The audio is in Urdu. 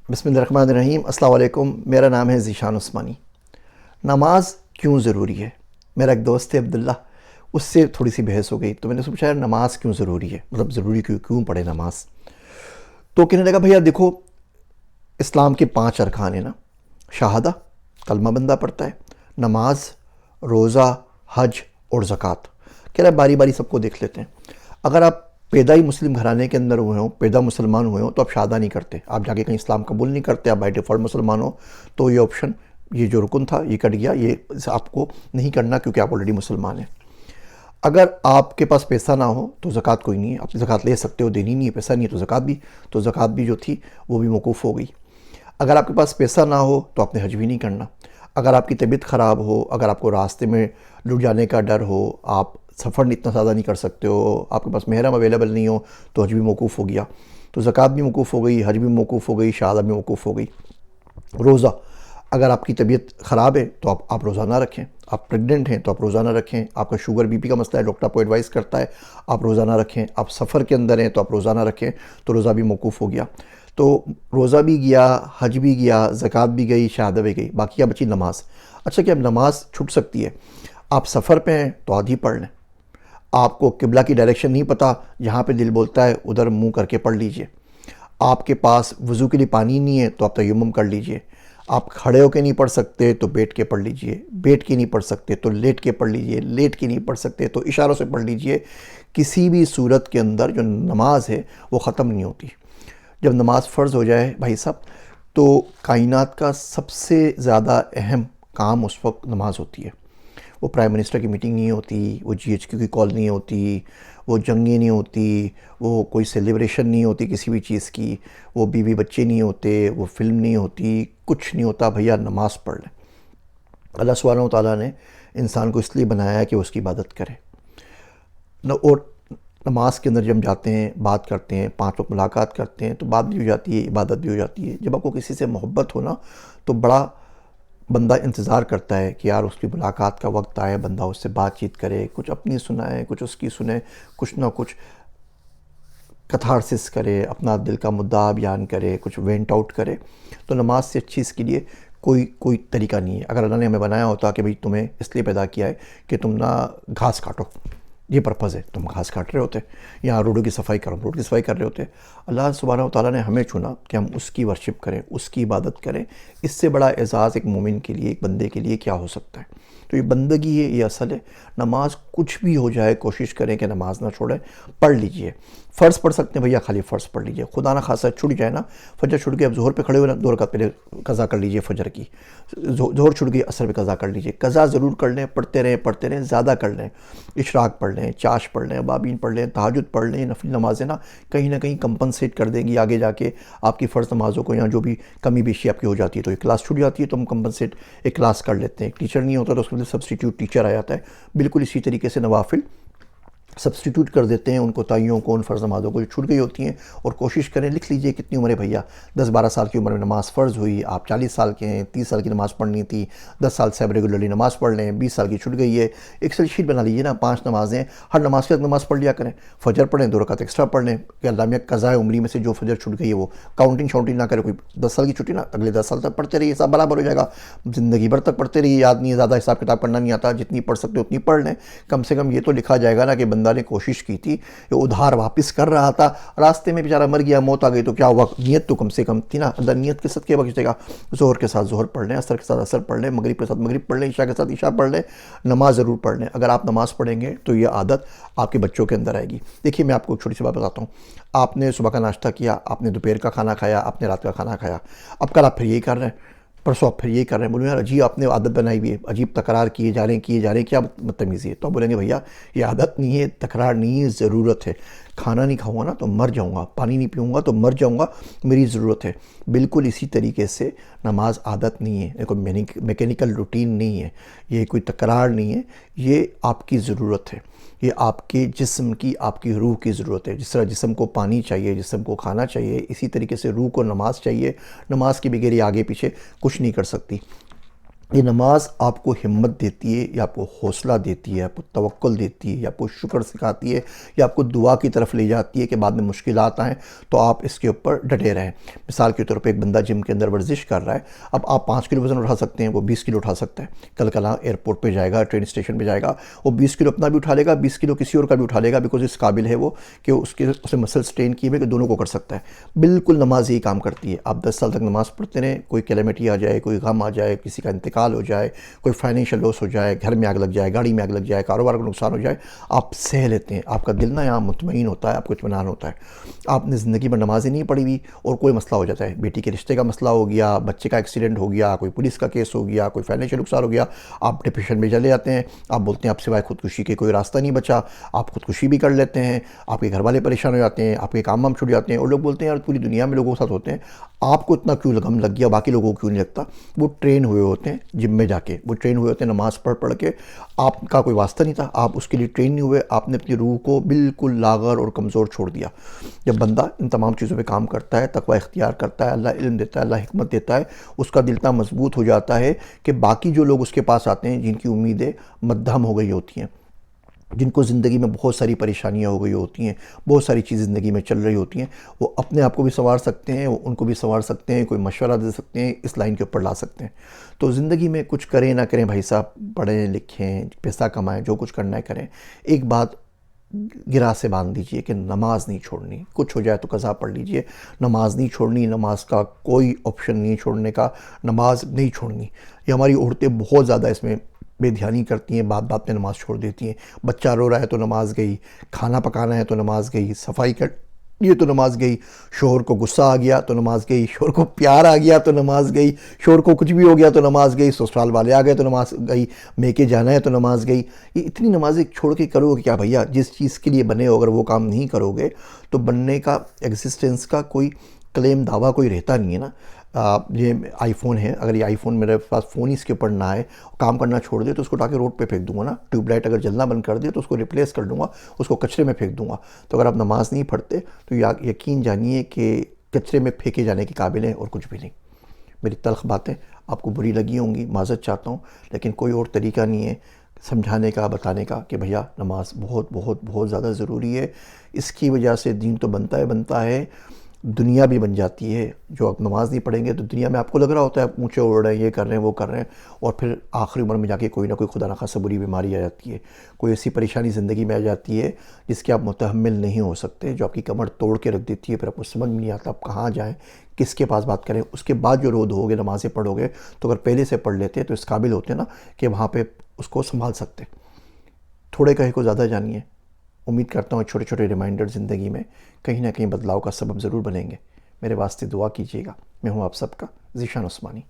بسم اللہ الرحمن الرحیم۔ السلام علیکم، میرا نام ہے ذیشان عثمانی۔ نماز کیوں ضروری ہے؟ میرا ایک دوست ہے عبداللہ، اس سے تھوڑی سی بحث ہو گئی تو میں نے پوچھا یار نماز کیوں ضروری ہے، مطلب ضروری کیوں پڑھے نماز؟ تو کہنے لگا بھیا دیکھو، اسلام کے 5 ارکان ہیں نا، شہادہ کلمہ بندہ پڑھتا ہے، نماز، روزہ، حج اور زکوٰۃ۔ کہہ رہا ہے باری باری سب کو دیکھ لیتے ہیں۔ اگر آپ پیدا ہی مسلم گھرانے کے اندر ہوئے ہوں، پیدا مسلمان ہوئے ہوں تو آپ شہادہ نہیں کرتے، آپ جا کے کہیں اسلام قبول نہیں کرتے، آپ بائی ڈیفالٹ مسلمان ہو تو یہ آپشن، یہ جو رکن تھا یہ کٹ گیا، یہ آپ کو نہیں کرنا کیونکہ آپ آلریڈی مسلمان ہیں۔ اگر آپ کے پاس پیسہ نہ ہو تو زکوٰۃ کوئی نہیں ہے، آپ زکوٰۃ لے سکتے ہو، دینی نہیں ہے، پیسہ نہیں ہے تو زکوٰۃ بھی جو تھی وہ بھی موقوف ہو گئی۔ اگر آپ کے پاس پیسہ نہ ہو تو آپ نے حج بھی نہیں کرنا۔ اگر آپ کی طبیعت خراب ہو، اگر آپ کو راستے میں لٹ جانے کا ڈر ہو، آپ سفر اتنا زیادہ نہیں کر سکتے ہو، آپ کے پاس محرم اویلیبل نہیں ہو تو حج بھی موقوف ہو گیا، تو زکوٰۃ بھی موقوف ہو گئی، حج بھی موقوف ہو گئی، شہادہ بھی موقوف ہو گئی۔ روزہ، اگر آپ کی طبیعت خراب ہے تو آپ روزہ نہ رکھیں، آپ پریگننٹ ہیں تو آپ روزہ نہ رکھیں، آپ کا شوگر بی پی کا مسئلہ ہے، ڈاکٹر آپ کو ایڈوائز کرتا ہے آپ روزہ نہ رکھیں، آپ سفر کے اندر ہیں تو آپ روزہ نہ رکھیں، تو روزہ بھی موقوف ہو گیا۔ تو روزہ بھی گیا، حج بھی گیا، زکوٰۃ بھی گئی، شہادہ بھی گئی، باقی اب بچی نماز۔ اچھا کہ اب نماز چھوٹ سکتی ہے، آپ سفر پہ ہیں تو آدھی پڑھ لیں، آپ کو قبلہ کی ڈائریکشن نہیں پتہ، جہاں پہ دل بولتا ہے ادھر منہ کر کے پڑھ لیجئے۔ آپ کے پاس وضو کے لیے پانی نہیں ہے تو آپ تیمم کر لیجئے۔ آپ کھڑے ہو کے نہیں پڑھ سکتے تو بیٹھ کے پڑھ لیجئے، بیٹھ کے نہیں پڑھ سکتے تو لیٹ کے پڑھ لیجئے، لیٹ کے نہیں پڑھ سکتے تو اشاروں سے پڑھ لیجئے۔ کسی بھی صورت کے اندر جو نماز ہے وہ ختم نہیں ہوتی۔ جب نماز فرض ہو جائے بھائی صاحب تو کائنات کا سب سے زیادہ اہم کام اس وقت نماز ہوتی ہے۔ وہ پرائم منسٹر کی میٹنگ نہیں ہوتی، وہ جی ایچ کیو کی کال نہیں ہوتی، وہ جنگیں نہیں ہوتی، وہ کوئی سیلیبریشن نہیں ہوتی کسی بھی چیز کی، وہ بیوی بچے نہیں ہوتے، وہ فلم نہیں ہوتی، کچھ نہیں ہوتا، بھیا نماز پڑھ لیں۔ اللہ سبحانہ و تعالیٰ نے انسان کو اس لیے بنایا ہے کہ وہ اس کی عبادت کرے۔ اور نماز کے اندر جب ہم جاتے ہیں، بات کرتے ہیں، 5 وقت ملاقات کرتے ہیں تو بات بھی ہو جاتی ہے، عبادت بھی ہو جاتی ہے۔ جب آپ کو کسی سے محبت ہونا تو بڑا بندہ انتظار کرتا ہے کہ یار اس کی ملاقات کا وقت آئے، بندہ اس سے بات چیت کرے، کچھ اپنی سنائے، کچھ اس کی سنے، کچھ نہ کچھ کتھارسس کرے، اپنا دل کا مدعا بیان کرے، کچھ وینٹ آؤٹ کرے۔ تو نماز سے اچھی اس کے لیے کوئی طریقہ نہیں ہے۔ اگر اللہ نے ہمیں بنایا ہوتا کہ بھئی تمہیں اس لیے پیدا کیا ہے کہ تم نہ گھاس کاٹو، یہ پرپز ہے، تم گھاس کاٹ رہے ہوتے، یا روڈوں کی صفائی کرو، روڈ کی صفائی کر رہے ہوتے۔ اللہ سبحانہ و تعالیٰ نے ہمیں چنا کہ ہم اس کی ورشپ کریں، اس کی عبادت کریں۔ اس سے بڑا اعزاز ایک مومن کے لیے، ایک بندے کے لیے کیا ہو سکتا ہے؟ تو یہ بندگی ہے، یہ اصل ہے۔ نماز کچھ بھی ہو جائے کوشش کریں کہ نماز نہ چھوڑیں، پڑھ لیجئے۔ فرض پڑھ سکتے ہیں بھیا، خالی فرض پڑھ لیجئے، خدا نہ خاصا چھٹ جائے نا، فجر چھٹ گئی، اب ظہر پہ کھڑے ہوئے نا، 2 رکعت پہلے قضا کر لیجئے فجر کی، ظہر چھٹ گئی اثر پہ قضا کر لیجئے، قضا ضرور کر لیں، پڑھتے رہیں، زیادہ کر لیں، اشراق پڑھ لیں، چاش پڑھ لیں، ابابین پڑھ لیں، تہجد پڑھ لیں۔ نفل نمازیں نا کہیں نہ کہیں کمپنسیٹ کر دیں گی آگے جا کے آپ کی فرض نمازوں کو، یا جو بھی کمی بیشی آپ کی ہو جاتی ہے تو ایک کلاس چھوٹ جاتی ہے تو ہم کمپنسیٹ ایک کلاس کر لیتے ہیں۔ ایک ٹیچر نہیں ہوتا تو اس کے لیے سبسٹیٹیوٹ ٹیچر آ جاتا ہے۔ بالکل اسی طریقے سے نوافل سبسٹیٹیوٹ کر دیتے ہیں ان کو، تائیوں کو، ان فرض نمازوں کو جو چھوٹ گئی ہوتی ہیں، اور کوشش کریں، لکھ لیجئے کتنی عمر ہے بھیا، 10-12 سال کی عمر میں نماز فرض ہوئی، آپ 40 سال کے ہیں، 30 سال کی نماز پڑھنی تھی، 10 سال سے اب ریگولرلی نماز پڑھ لیں، 20 سال کی چھوٹ گئی ہے، ایکسل شیٹ بنا لیجئے نا، 5 نمازیں، ہر نماز کے بعد نماز پڑھ لیا کریں، فجر پڑھیں، 2 رکعت ایکسٹرا پڑھ لیں کہ اللہ میں قضاء عمری میں سے جو فجر چھوٹ گئی ہے وہ کاؤنٹنگ شاؤنٹنگ نہ کرے، کوئی 10 سال کی چھٹی نا، اگلے 10 سال تک پڑھتے رہیے، سب برابر ہو جائے گا، زندگی بھر تک پڑھتے رہیے، یاد نہیں ہے، زیادہ حساب کتاب کرنا نہیں آتا، جتنی پڑھ سکتے اتنی پڑھ لیں، کم سے کم یہ تو لکھا جائے گا نا کہ بندہ نے کوشش کی تھی، یہ ادھار واپس کر رہا تھا، راستے میں بیچارہ مر گیا، موت آ گئی تو کیا ہوا، نیت تو کم سے کم تھی نا، اللہ نیت کے صدقے بخش دے گا۔ ظہر کے ساتھ ظہر پڑھ لیں، عصر کے ساتھ عصر پڑھ لیں، مغرب کے ساتھ مغرب پڑھ لیں، عشاء کے ساتھ عشاء پڑھ لیں، نماز ضرور پڑھ لیں۔ اگر آپ نماز پڑھیں گے تو یہ عادت آپ کے بچوں کے اندر آئے گی۔ دیکھیے میں آپ کو ایک چھوٹی سی بات بتاتا ہوں، آپ نے صبح کا ناشتہ کیا، آپ نے دوپہر کا کھانا کھایا، آپ نے رات کا کھانا کھایا، اب کل آپ پھر یہی کر رہے ہیں، پرسوں آپ پھر یہ کر رہے ہیں، بولیں یار عجیب آپ نے عادت بنائی ہوئی ہے، عجیب تکرار کیے جا رہے ہیں، کیا بدتمیزی ہے؟ تو آپ بولیں گے بھیا یہ عادت نہیں ہے، تکرار نہیں ہے، ضرورت ہے۔ کھانا نہیں کھاؤں گا نا تو مر جاؤں گا، پانی نہیں پیوں گا تو مر جاؤں گا، میری ضرورت ہے۔ بالکل اسی طریقے سے نماز عادت نہیں ہے، یہ کوئی میکینیکل روٹین نہیں ہے، یہ کوئی تکرار نہیں ہے، یہ آپ کی ضرورت ہے، یہ آپ کے جسم کی، آپ کی روح کی ضرورت ہے۔ جس طرح جسم کو پانی چاہیے، جسم کو کھانا چاہیے، اسی طریقے سے روح کو نماز چاہیے۔ نماز کے بغیر یہ آگے پیچھے کچھ نہیں کر سکتی۔ یہ نماز آپ کو ہمت دیتی ہے، یا آپ کو حوصلہ دیتی ہے، آپ کو توکل دیتی ہے، یا آپ کو شکر سکھاتی ہے، یا آپ کو دعا کی طرف لے جاتی ہے کہ بعد میں مشکلات آئیں تو آپ اس کے اوپر ڈٹے رہیں۔ مثال کے طور پہ ایک بندہ جم کے اندر ورزش کر رہا ہے، اب آپ 5 کلو وزن اٹھا سکتے ہیں، وہ 20 کلو اٹھا سکتا ہے، کل کلا ایئرپورٹ پہ جائے گا، ٹرین اسٹیشن پہ جائے گا، وہ 20 کلو اپنا بھی اٹھا لے گا، 20 کلو کسی اور کا بھی اٹھا لے گا، بیکاز اس قابل ہے وہ کہ اسے مسلس ٹرین کیے ہوئے کہ دونوں کو کر سکتا ہے۔ بالکل نماز یہی کام کرتی ہے۔ آپ 10 سال تک نماز پڑھتے رہیں، کوئی کیلیمٹی آ جائے، کوئی غم آ جائے، کسی کا انتقال ہو جائے، کوئی فائنینشیل لاس ہو جائے، گھر میں آگ لگ جائے، گاڑی میں آگ لگ جائے، کاروبار کا نقصان ہو جائے، آپ سہ لیتے ہیں، آپ کا دل نہ یہاں مطمئن ہوتا ہے، آپ کو اطمینان ہوتا ہے۔ آپ نے زندگی میں نماز ہی نہیں پڑھی ہوئی اور کوئی مسئلہ ہو جاتا ہے، بیٹی کے رشتے کا مسئلہ ہو گیا، بچے کا ایکسیڈنٹ ہو گیا، کوئی پولیس کا کیس ہو گیا، کوئی فائنینشیل نقصان ہو گیا، آپ ڈپریشن میں چلے جاتے ہیں، آپ بولتے ہیں آپ سوائے خودکشی کے کوئی راستہ نہیں بچا، آپ خودکشی بھی کر لیتے ہیں، آپ کے گھر والے پریشان ہو جاتے ہیں، آپ کے کام چھوٹ جاتے ہیں، اور لوگ بولتے ہیں یار پوری دنیا میں لوگوں کے ساتھ ہوتے ہیں، آپ کو اتنا کیوں غم لگ گیا، باقی لوگوں کو کیوں نہیں لگتا؟ وہ ٹرین ہوئے ہوتے ہیں جم میں جا کے، وہ ٹرین ہوئے ہوتے ہیں نماز پڑھ کے، آپ کا کوئی واسطہ نہیں تھا، آپ اس کے لیے ٹرین نہیں ہوئے، آپ نے اپنی روح کو بالکل لاغر اور کمزور چھوڑ دیا۔ جب بندہ ان تمام چیزوں پہ کام کرتا ہے، تقوی اختیار کرتا ہے، اللہ علم دیتا ہے، اللہ حکمت دیتا ہے، اس کا دل اتنا مضبوط ہو جاتا ہے کہ باقی جو لوگ اس کے پاس آتے ہیں، جن کی امیدیں مدھم ہو گئی ہوتی ہیں، جن کو زندگی میں بہت ساری پریشانیاں ہو گئی ہوتی ہیں، بہت ساری چیزیں زندگی میں چل رہی ہوتی ہیں، وہ اپنے آپ کو بھی سنوار سکتے ہیں، وہ ان کو بھی سنوار سکتے ہیں، کوئی مشورہ دے سکتے ہیں، اس لائن کے اوپر لا سکتے ہیں۔ تو زندگی میں کچھ کریں نہ کریں بھائی صاحب، پڑھیں لکھیں، پیسہ کمائیں، جو کچھ کرنا ہے کریں، ایک بات گرا سے باندھ دیجئے کہ نماز نہیں چھوڑنی، کچھ ہو جائے تو قضا پڑھ لیجئے، نماز نہیں چھوڑنی، نماز کا کوئی آپشن نہیں چھوڑنے کا، نماز نہیں چھوڑنی۔ یہ ہماری عورتیں بہت زیادہ اس میں بے دھیانی کرتی ہیں، بات بات میں نماز چھوڑ دیتی ہیں، بچہ رو رہا ہے تو نماز گئی، کھانا پکانا ہے تو نماز گئی، صفائی کر یہ تو نماز گئی، شوہر کو غصہ آ گیا تو نماز گئی، شوہر کو پیار آ گیا تو نماز گئی، شوہر کو کچھ بھی ہو گیا تو نماز گئی، سسرال والے آ گئے تو نماز گئی، میکے جانا ہے تو نماز گئی۔ یہ اتنی نمازیں چھوڑ کے کرو گے کیا بھیا؟ جس چیز کے لیے بنے ہو اگر وہ کام نہیں کرو گے تو بننے کا، ایگزسٹنس کا کوئی کلیم دعویٰ کوئی رہتا نہیں ہے نا۔ یہ آئی فون ہے، اگر یہ آئی فون میرے پاس فون ہی اس کے اوپر نہ آئے، کام کرنا چھوڑ دے تو اس کو اٹھا کے روڈ پہ پھینک دوں گا نا، ٹیوب لائٹ اگر جلنا بند کر دے تو اس کو ریپلیس کر دوں گا، اس کو کچرے میں پھینک دوں گا۔ تو اگر آپ نماز نہیں پڑھتے تو یقین جانیے کہ کچرے میں پھینکے جانے کے قابل ہیں اور کچھ بھی نہیں۔ میری تلخ باتیں آپ کو بری لگی ہوں گی، معذرت چاہتا ہوں، لیکن کوئی اور طریقہ نہیں ہے سمجھانے کا، بتانے کا کہ بھیا نماز بہت بہت بہت زیادہ ضروری ہے۔ اس کی وجہ سے دین تو بنتا ہے، دنیا بھی بن جاتی ہے۔ جو آپ نماز نہیں پڑھیں گے تو دنیا میں آپ کو لگ رہا ہوتا ہے آپ اونچے اڑ رہے ہیں، یہ کر رہے ہیں، وہ کر رہے ہیں، اور پھر آخری عمر میں جا کے کوئی نہ کوئی خدا نخواستہ بری بیماری آ جاتی ہے، کوئی ایسی پریشانی زندگی میں آ جاتی ہے جس کے آپ متحمل نہیں ہو سکتے، جو آپ کی کمر توڑ کے رکھ دیتی ہے، پھر آپ کو سمجھ میں نہیں آتا آپ کہاں جائیں، کس کے پاس بات کریں۔ اس کے بعد جو رود ہوگے، نمازیں پڑھو گے، تو اگر پہلے سے پڑھ لیتے تو اس قابل ہوتے نا کہ وہاں پہ اس کو سنبھال سکتے۔ تھوڑے کہے کو زیادہ جانیے۔ امید کرتا ہوں چھوٹے چھوٹے ریمائنڈر زندگی میں کہیں نہ کہیں بدلاؤ کا سبب ضرور بنیں گے۔ میرے واسطے دعا کیجیے گا۔ میں ہوں آپ سب کا ذیشان عثمانی۔